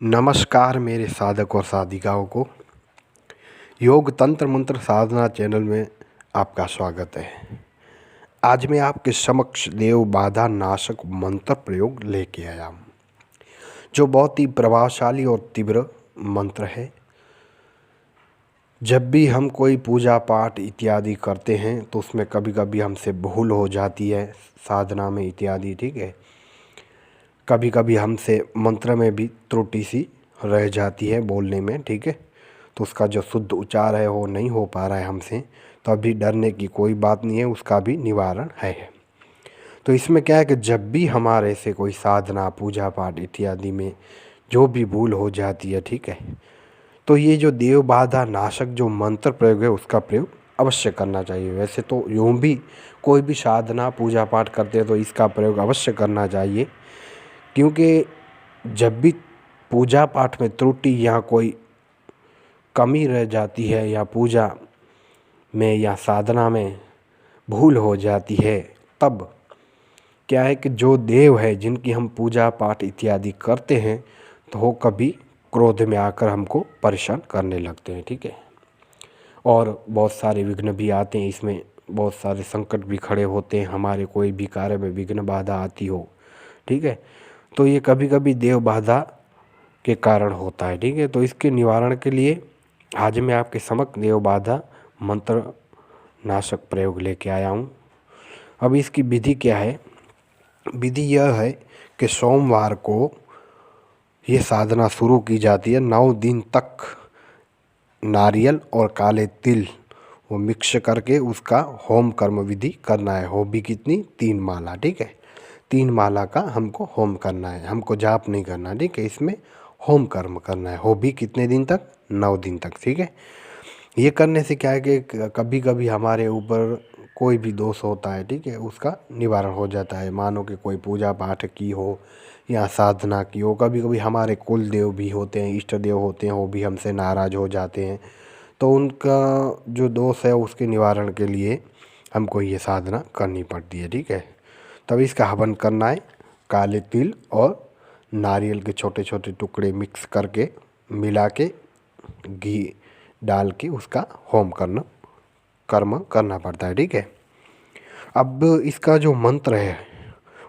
नमस्कार मेरे साधक और साधिकाओं को योग तंत्र मंत्र साधना चैनल में आपका स्वागत है। आज मैं आपके समक्ष देव बाधा नाशक मंत्र प्रयोग लेके आया हूँ, जो बहुत ही प्रभावशाली और तीव्र मंत्र है। जब भी हम कोई पूजा पाठ इत्यादि करते हैं तो उसमें कभी कभी हमसे भूल हो जाती है साधना में इत्यादि, ठीक है। कभी कभी हमसे मंत्र में भी त्रुटि सी रह जाती है बोलने में, ठीक है। तो उसका जो शुद्ध उच्चार है वो नहीं हो पा रहा है हमसे, तो अभी डरने की कोई बात नहीं है, उसका भी निवारण है। तो इसमें क्या है कि जब भी हमारे से कोई साधना पूजा पाठ इत्यादि में जो भी भूल हो जाती है, ठीक है, तो ये जो देव बाधा नाशक जो मंत्र प्रयोग है उसका प्रयोग अवश्य करना चाहिए। वैसे तो यूँ भी कोई भी साधना पूजा पाठ करते हैं तो इसका प्रयोग अवश्य करना चाहिए, क्योंकि जब भी पूजा पाठ में त्रुटि या कोई कमी रह जाती है या पूजा में या साधना में भूल हो जाती है, तब क्या है कि जो देव है जिनकी हम पूजा पाठ इत्यादि करते हैं तो वो कभी क्रोध में आकर हमको परेशान करने लगते हैं, ठीक है। और बहुत सारे विघ्न भी आते हैं, इसमें बहुत सारे संकट भी खड़े होते हैं, हमारे कोई भी कार्य में विघ्न बाधा आती हो, ठीक है। तो ये कभी कभी देव बाधा के कारण होता है, ठीक है। तो इसके निवारण के लिए आज मैं आपके समक्ष देव बाधा मंत्र नाशक प्रयोग लेके आया हूँ। अब इसकी विधि क्या है? विधि यह है कि सोमवार को ये साधना शुरू की जाती है। 9 दिन तक नारियल और काले तिल वो मिक्स करके उसका होम कर्म विधि करना है। हो भी कितनी? 3 माला, ठीक है। 3 माला का हमको होम करना है, हमको जाप नहीं करना, ठीक है। इसमें होम कर्म करना है। हो भी कितने दिन तक? 9 दिन तक, ठीक है। ये करने से क्या है कि कभी कभी हमारे ऊपर कोई भी दोष होता है, ठीक है, उसका निवारण हो जाता है। मानो कि कोई पूजा पाठ की हो या साधना की हो, कभी कभी हमारे कुल देव भी होते हैं, इष्ट देव होते हैं, वो भी हमसे नाराज़ हो जाते हैं। तो उनका जो दोष है उसके निवारण के लिए हमको ये साधना करनी पड़ती है, ठीक है। तब इसका हवन करना है। काले तिल और नारियल के छोटे छोटे टुकड़े मिक्स करके मिला के घी डाल के उसका होम कर्म करना पड़ता है, ठीक है। अब इसका जो मंत्र है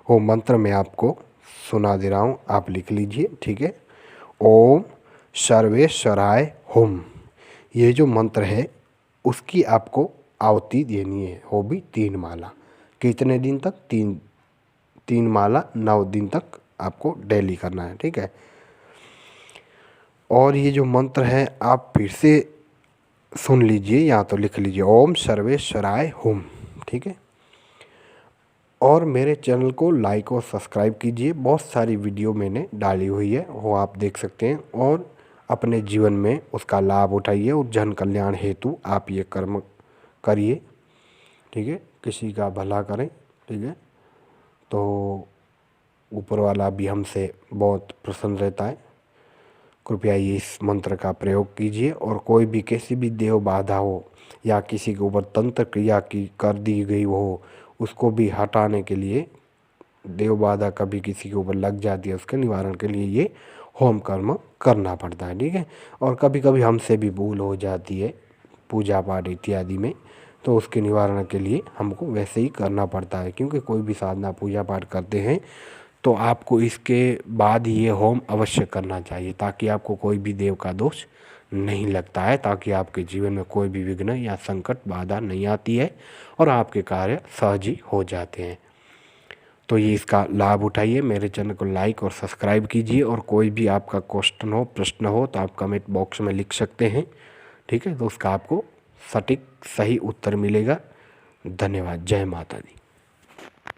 वो मंत्र मैं आपको सुना दे रहा हूँ, आप लिख लीजिए, ठीक है। ओम सर्वेश्वराय हुम, ये जो मंत्र है उसकी आपको आहुति देनी है। वो भी 3 माला। कितने दिन तक? 3 माला 9 दिन तक आपको डेली करना है, ठीक है। और ये जो मंत्र है आप फिर से सुन लीजिए या तो लिख लीजिए, ओम सर्वेश्वराय हुम, ठीक है। और मेरे चैनल को लाइक और सब्सक्राइब कीजिए। बहुत सारी वीडियो मैंने डाली हुई है, वो आप देख सकते हैं, और अपने जीवन में उसका लाभ उठाइए और जन कल्याण हेतु आप ये कर्म करिए, ठीक है। किसी का भला करें, ठीक है। तो ऊपर वाला भी हमसे बहुत प्रसन्न रहता है। कृपया ये इस मंत्र का प्रयोग कीजिए, और कोई भी कैसी भी देव बाधा हो या किसी के ऊपर तंत्र क्रिया की कर दी गई हो, उसको भी हटाने के लिए, देव बाधा कभी किसी के ऊपर लग जाती है उसके निवारण के लिए ये होम कर्म करना पड़ता है, ठीक है। और कभी कभी हमसे भी भूल हो जाती है पूजा पाठ इत्यादि में, तो उसके निवारण के लिए हमको वैसे ही करना पड़ता है। क्योंकि कोई भी साधना पूजा पाठ करते हैं तो आपको इसके बाद ये होम अवश्य करना चाहिए, ताकि आपको कोई भी देव का दोष नहीं लगता है, ताकि आपके जीवन में कोई भी विघ्न या संकट बाधा नहीं आती है और आपके कार्य सहज ही हो जाते हैं। तो ये इसका लाभ उठाइए। मेरे चैनल को लाइक और सब्सक्राइब कीजिए, और कोई भी आपका क्वेश्चन हो, प्रश्न हो, तो आप कमेंट बॉक्स में लिख सकते हैं, ठीक है। तो उसका आपको सटीक सही उत्तर मिलेगा। धन्यवाद। जय माता दी।